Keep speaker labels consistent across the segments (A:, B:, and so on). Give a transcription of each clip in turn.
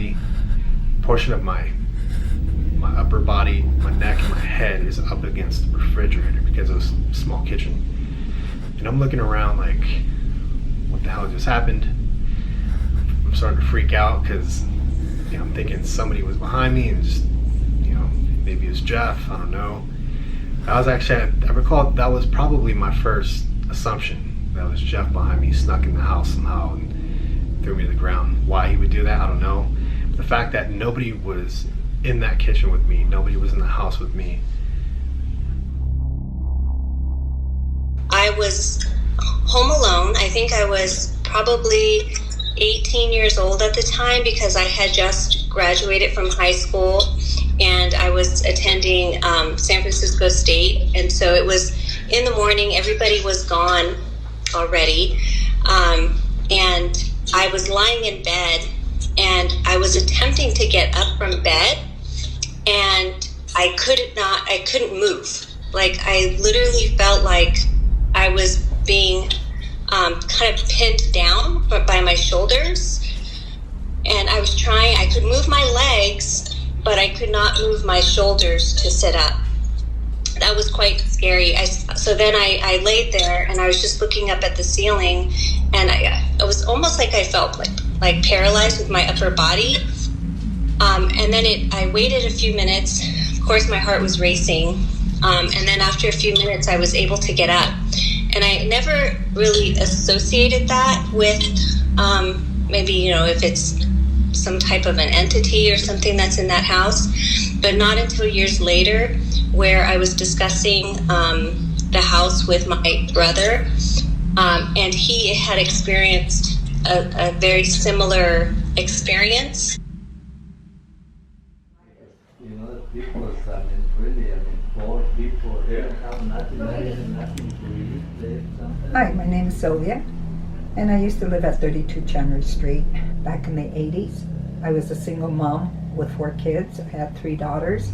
A: body, portion of my upper body, my neck, and my head is up against the refrigerator because it was a small kitchen. And I'm looking around like, what the hell just happened? I'm starting to freak out because, I'm thinking somebody was behind me and just, maybe it was Jeff, I don't know. I recall that was probably my first assumption. That was Jeff behind me, snuck in the house somehow and threw me to the ground. Why he would do that, I don't know. But the fact that nobody was in that kitchen with me, nobody was in the house with me.
B: I was home alone. I think I was probably 18 years old at the time because I had just graduated from high school and I was attending San Francisco State. And so it was in the morning, everybody was gone already. And I was lying in bed and I was attempting to get up from bed and I couldn't move. Like I literally felt like I was being kind of pinned down by my shoulders. And I could move my legs, but I could not move my shoulders to sit up. That was quite scary. So then I laid there and I was just looking up at the ceiling and it was almost like I felt like paralyzed with my upper body. And then I waited a few minutes. Of course, my heart was racing. And then after a few minutes, I was able to get up. And I never really associated that with maybe, if it's some type of an entity or something that's in that house. But not until years later, where I was discussing the house with my brother, and he had experienced a very similar experience.
C: People, really, poor people, they have nothing to eat, they have something.
D: Hi, my name is Sylvia, and I used to live at 32 Chandler Street back in the 80s. I was a single mom with 4 kids. I had 3 daughters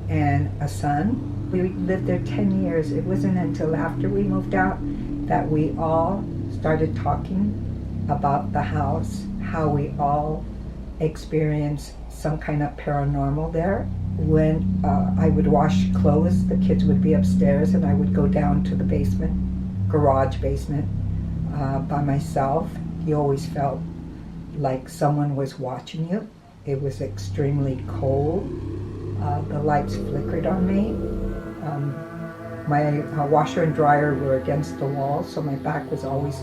D: and a son. We lived there 10 years. It wasn't until after we moved out that we all started talking about the house, how we all experienced some kind of paranormal there. When I would wash clothes, the kids would be upstairs and I would go down to the garage basement by myself. You always felt like someone was watching you. It was extremely cold. The lights flickered on me. My washer and dryer were against the wall, so my back was always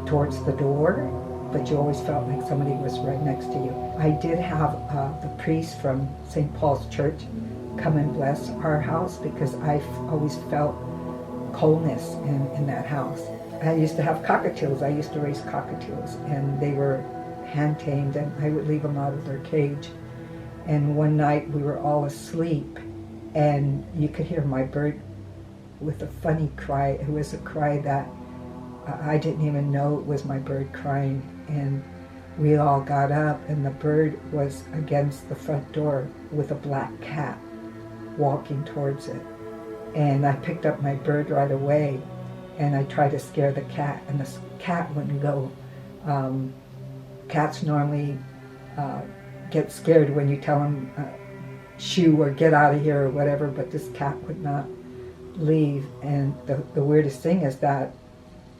D: towards the door, but you always felt like somebody was right next to you. I did have the priest from St. Paul's Church come and bless our house because I always felt coldness in that house. I used to have cockatiels. I used to raise cockatiels, and they were hand-tamed, and I would leave them out of their cage. And one night we were all asleep, and you could hear my bird with a funny cry. It was a cry that I didn't even know it was my bird crying. And we all got up, and the bird was against the front door with a black cat walking towards it. And I picked up my bird right away, and I tried to scare the cat, and the cat wouldn't go. Cats normally get scared when you tell them shoo or get out of here or whatever, but this cat would not leave. And the weirdest thing is that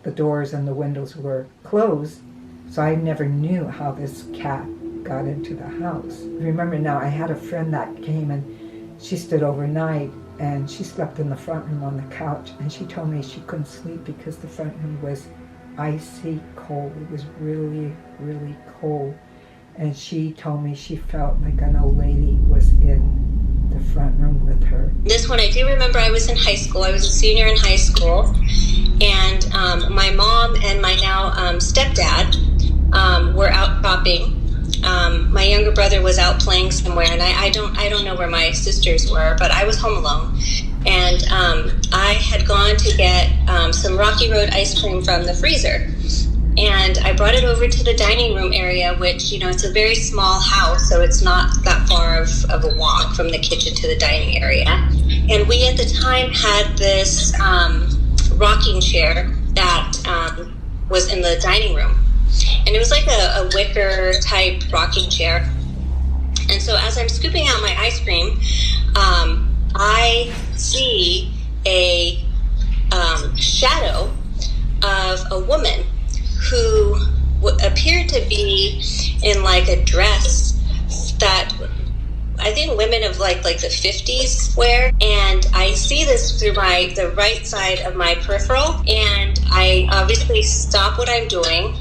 D: the doors and the windows were closed, so I never knew how this cat got into the house. Remember now, I had a friend that came and she stayed overnight, and she slept in the front room on the couch, and she told me she couldn't sleep because the front room was icy cold. It was really, really cold. And she told me she felt like an old lady was in the front room with her.
B: This one I do remember. I was in high school. I was a senior in high school, and my mom and my now stepdad were out shopping. My younger brother was out playing somewhere, and I don't know where my sisters were, but I was home alone. And I had gone to get some Rocky Road ice cream from the freezer. And I brought it over to the dining room area, which, it's a very small house, so it's not that far of a walk from the kitchen to the dining area. And we at the time had this rocking chair that was in the dining room. and it was like a wicker type rocking chair. And so as I'm scooping out my ice cream, I see a shadow of a woman who appeared to be in like a dress that I think women of like the 50s wear. And I see this through the right side of my peripheral, and I obviously stop what I'm doing,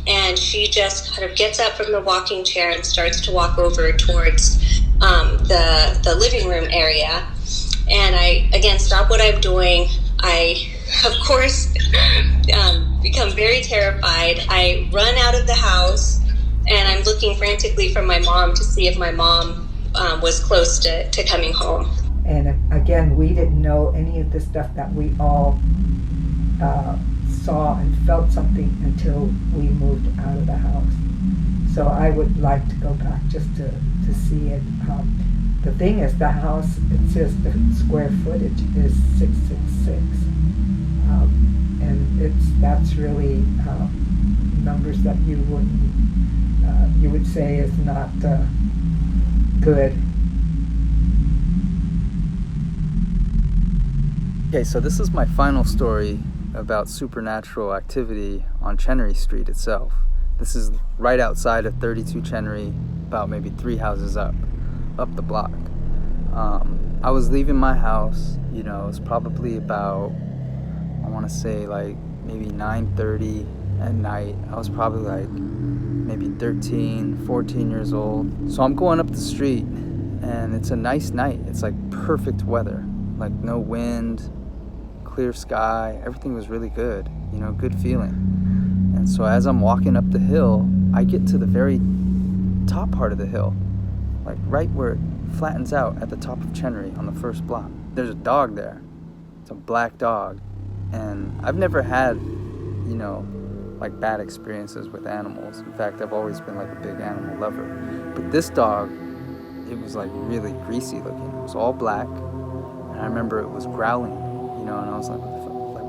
B: and she just kind of gets up from the walking chair and starts to walk over towards the living room area. And I, again, stop what I'm doing. I, of course, become very terrified. I run out of the house, and I'm looking frantically for my mom to see if my mom was close to coming home.
D: And again, we didn't know any of the stuff that we all saw and felt something until we moved out of the house. So I would like to go back just to see it. The thing is, the house, it says the square footage is 666. And that's really numbers that you would say is not good.
E: Okay, so this is my final story about supernatural activity on Chenery Street itself. This is right outside of 32 Chenery, about maybe 3 houses up the block. I was leaving my house, it was probably about, I want to say like maybe 9:30 at night. I was probably like maybe 13, 14 years old. So I'm going up the street, and it's a nice night. It's like perfect weather, like no wind, clear sky. Everything was really good, good feeling. And so as I'm walking up the hill, I get to the very top part of the hill, like right where it flattens out at the top of Chenery on the first block. There's a dog there. It's a black dog. And I've never had, like bad experiences with animals. In fact, I've always been like a big animal lover. But this dog, it was like really greasy looking. It was all black. And I remember it was growling, and I was like, what the fuck? Like,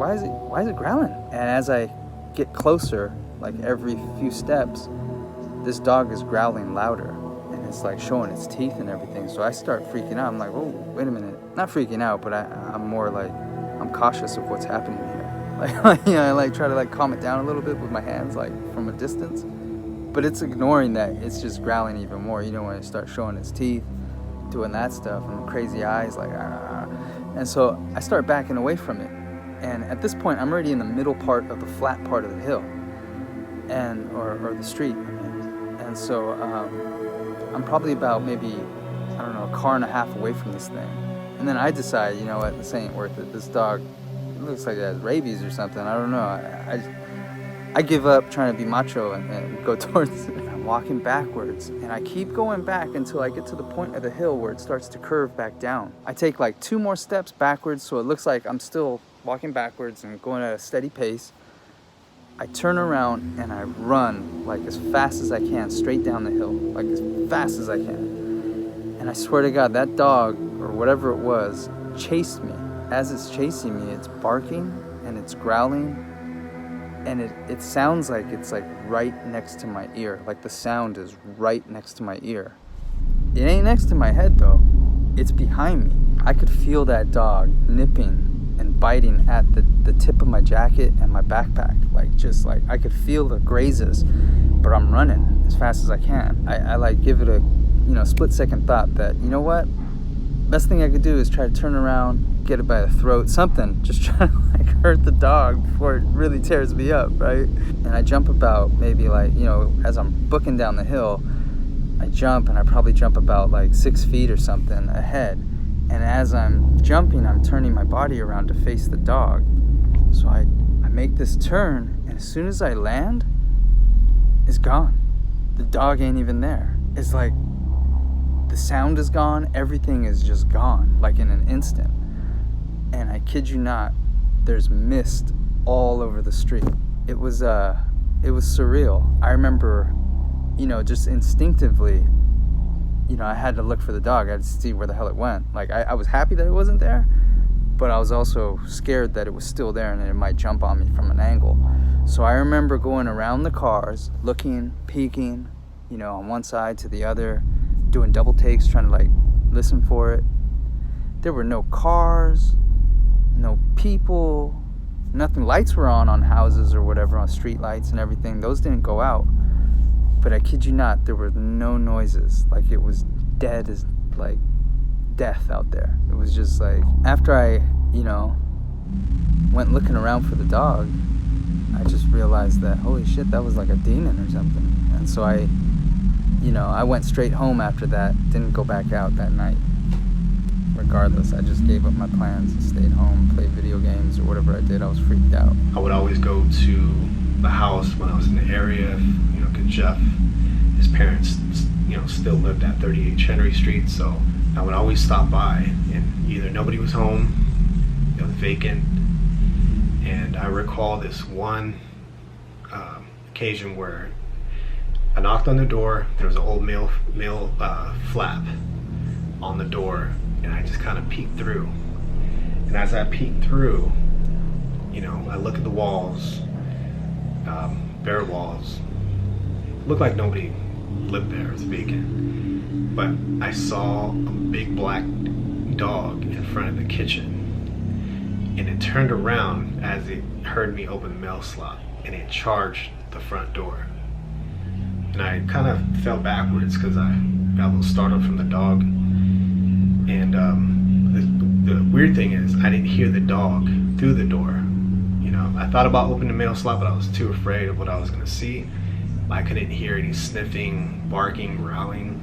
E: why is it growling? And as I get closer, like every few steps, this dog is growling louder. And it's like showing its teeth and everything. So I start freaking out. I'm like, oh, wait a minute. Not freaking out, but I'm more like, I'm cautious of what's happening here. I like try to like calm it down a little bit with my hands, like from a distance. But it's ignoring that. It's just growling even more. When it starts showing its teeth, doing that stuff, and crazy eyes, like, ah. And so I start backing away from it. And at this point, I'm already in the middle part of the flat part of the hill, and or the street. And so I'm probably about maybe, a car and a half away from this thing. And then I decide, you know what, this ain't worth it. This dog, it looks like it has rabies or something. I don't know. I give up trying to be macho and go towards it. I'm walking backwards, and I keep going back until I get to the point of the hill where it starts to curve back down. I take like 2 more steps backwards, so it looks like I'm still walking backwards and going at a steady pace. I turn around and I run like as fast as I can straight down the hill, like as fast as I can. And I swear to God, that dog, or whatever it was, chased me. As it's chasing me, it's barking and it's growling, and it sounds like it's like right next to my ear. Like the sound is right next to my ear. It ain't next to my head though. It's behind me. I could feel that dog nipping and biting at the tip of my jacket and my backpack. Just like I could feel the grazes, but I'm running as fast as I can. I like give it a split second thought that, you know what, best thing I could do is try to turn around, get it by the throat, something, just try to like hurt the dog before it really tears me up, right? And I jump about maybe like, as I'm booking down the hill, I jump, and I probably jump about like 6 feet or something ahead. And as I'm jumping, I'm turning my body around to face the dog. So I make this turn, and as soon as I land, it's gone. The dog ain't even there. It's like the sound is gone, everything is just gone, like in an instant. And I kid you not, there's mist all over the street. It was surreal. I remember, just instinctively, I had to look for the dog. I had to see where the hell it went. Like I was happy that it wasn't there, but I was also scared that it was still there and that it might jump on me from an angle. So I remember going around the cars, looking, peeking, you know, on one side to the other, doing double takes, trying to like listen for it. There were no cars, no people, nothing. Lights were on houses or whatever, on street lights and everything. Those didn't go out. But I kid you not, there were no noises. Like it was dead as like death out there. It was just like, after I, you know, went looking around for the dog, I just realized that, holy shit, that was like a demon or something. And so I, you know, I went straight home after that, didn't go back out that night. Regardless, I just gave up my plans and stayed home, played video games or whatever I did. I was freaked out.
A: I would always go to the house when I was in the area, you know, because Jeff, his parents, you know, still lived at 38 Chenery Street, so I would always stop by, and either nobody was home, it was vacant, and I recall this one occasion where I knocked on the door. There was an old mail flap on the door, and I just kind of peeked through. And as I peeked through, you know, I look at the walls, bare walls. Looked like nobody lived there. It was vacant. But I saw a big black dog in front of the kitchen, and it turned around as it heard me open the mail slot, and it charged the front door. And I kind of fell backwards because I got a little startled from the dog. And the weird thing is, I didn't hear the dog through the door. You know, I thought about opening the mail slot, but I was too afraid of what I was going to see. I couldn't hear any sniffing, barking, growling.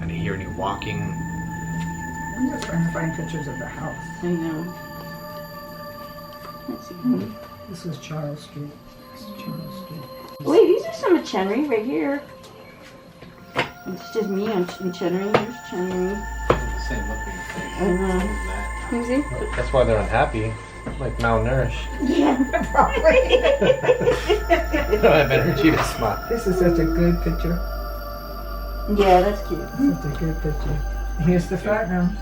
A: I didn't hear any walking.
D: I'm just trying to find pictures of the house.
F: I know. Let's see.
D: This was Charles Street. This is Charles Street.
F: Wait, these are some of Chenery right here. It's just me on Chenery. Here's Chenery.
A: Same looking
F: I know. Let me see.
A: That's why they're unhappy, like malnourished.
F: Yeah.
A: They don't have energy to smile.
D: This is such a good picture.
F: Yeah, that's cute.
D: Such a good picture. Here's the front room.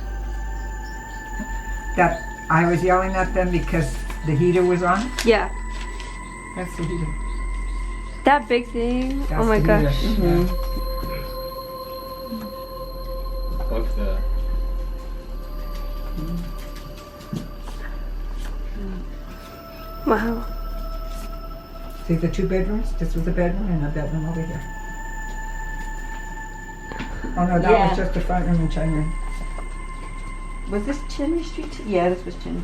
D: That I was yelling at them because the heater was on.
G: Yeah,
D: That's the heater.
G: that big thing.
D: That's
G: Oh my
D: the
G: gosh.
D: heater.
F: Mhm.
A: Look the.
G: Wow.
D: See the two bedrooms? This was a bedroom and a bedroom over here. Oh no, that
F: Yeah.
D: was just the front room and China.
F: Was this Chenery Street? Yeah, this was Chenery.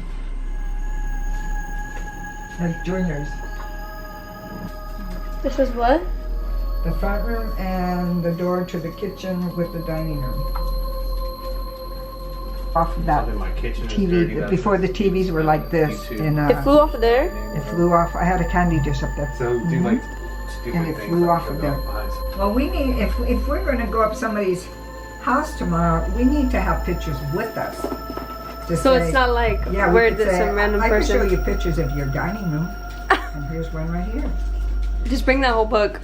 D: Like joiners.
G: This was what?
D: The front room and the door to the kitchen with the dining room. Off of that
A: My kitchen is dirty,
D: TV,
A: that's
D: before the TVs were like this,
A: YouTube.
D: and
G: It flew off of there.
D: it flew off. I had a candy dish up there.
A: So do like stupid
D: And it
A: things
D: flew
A: like
D: off of
A: go
D: there.
A: behind.
D: Well, we need, if we're going to go up somebody's house tomorrow, we need to have pictures with us. To
G: So
D: say-
G: it's not like
D: yeah, we
G: where
D: could
G: did
D: say,
G: some random
D: I
G: person.
D: can show you pictures of your dining room, and here's one right here.
G: Just bring that whole book.